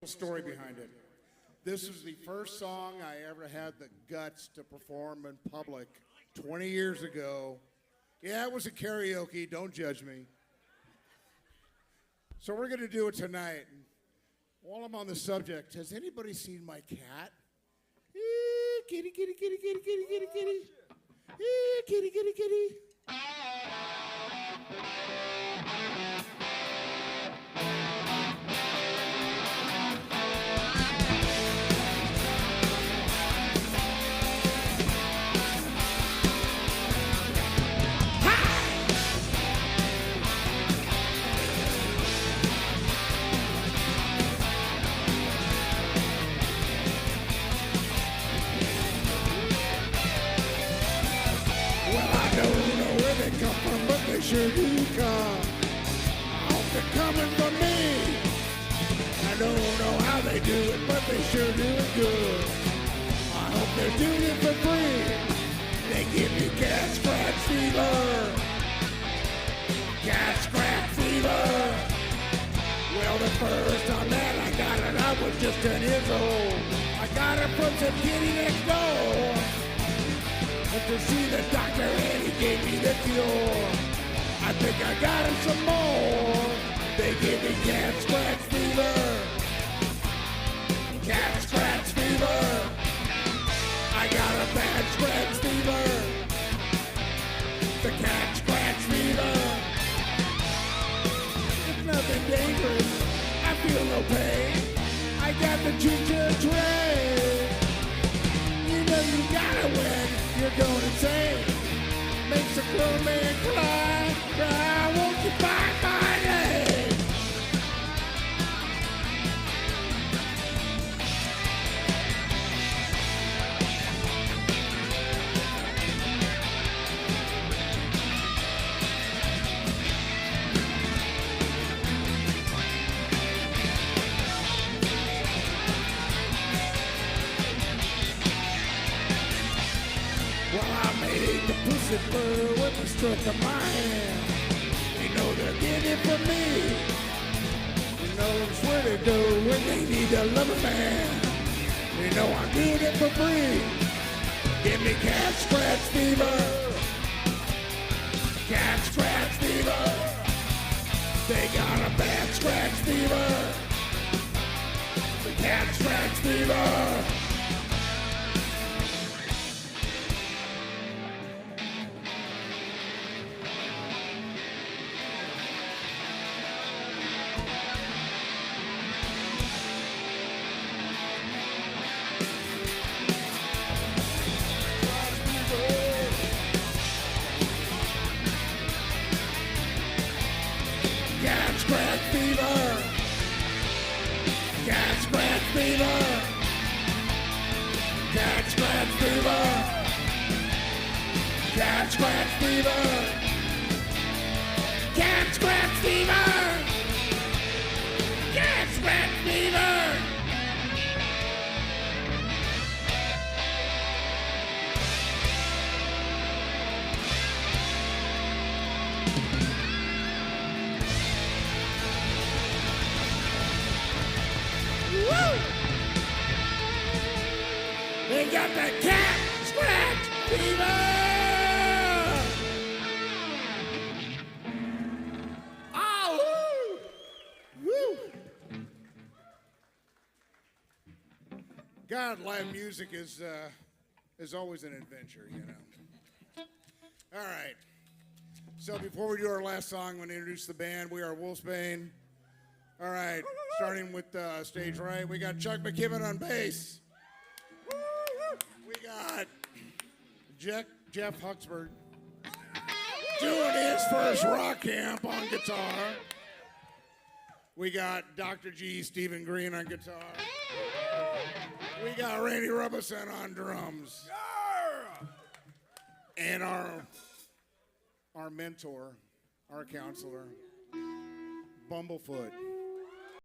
Story behind it. This is the first song I ever had the guts to perform in public 20 years ago. Yeah, it was a karaoke, don't judge me. So we're going to do it tonight. While I'm on the subject, has anybody seen my cat? Kitty, kitty, kitty, kitty, kitty, kitty, kitty. Kitty, kitty, kitty. They sure do come. I hope they're coming for me. I don't know how they do it, but they sure do it good. I hope they're doing it for free. They give me cat scratch fever. Cat scratch fever. Well, the first time that I got it, I was just 10 years old. I got it from some kitty next door. Went to see the doctor and he gave me the cure. I think I got him some more. They give me cat scratch fever. Cat scratch fever. I got a bad scratch fever. The cat scratch fever. It's nothing dangerous. I feel no pain. I got the ginger tray. You know you gotta win. You're going insane. Makes a grown man cry. Cry, won't you find my name? Well, I made the pussy blur with the stroke of my hand. They know they're getting it from me. They know where they go when they need a lover man. They know I'm doing it for free. Give me cat scratch fever. Cat scratch fever. They got a bad scratch fever. The cat scratch fever. Cat scratch fever. Cat scratch fever. Cat scratch fever. Cat scratch fever. Cat scratch fever. Cat scratch fever. They got the cat scratch fever! Oh! Woo! Woo! God, live music is always an adventure, you know. All right. So before we do our last song, I'm going to introduce the band. We are WolfsBane. All right. Starting with stage right, we got Chuck McKibben on bass. We got Jeff Huxford doing his first rock camp on guitar. We got Dr. G, Stephen Green on guitar. We got Randy Robison on drums. And our mentor, our counselor, Bumblefoot.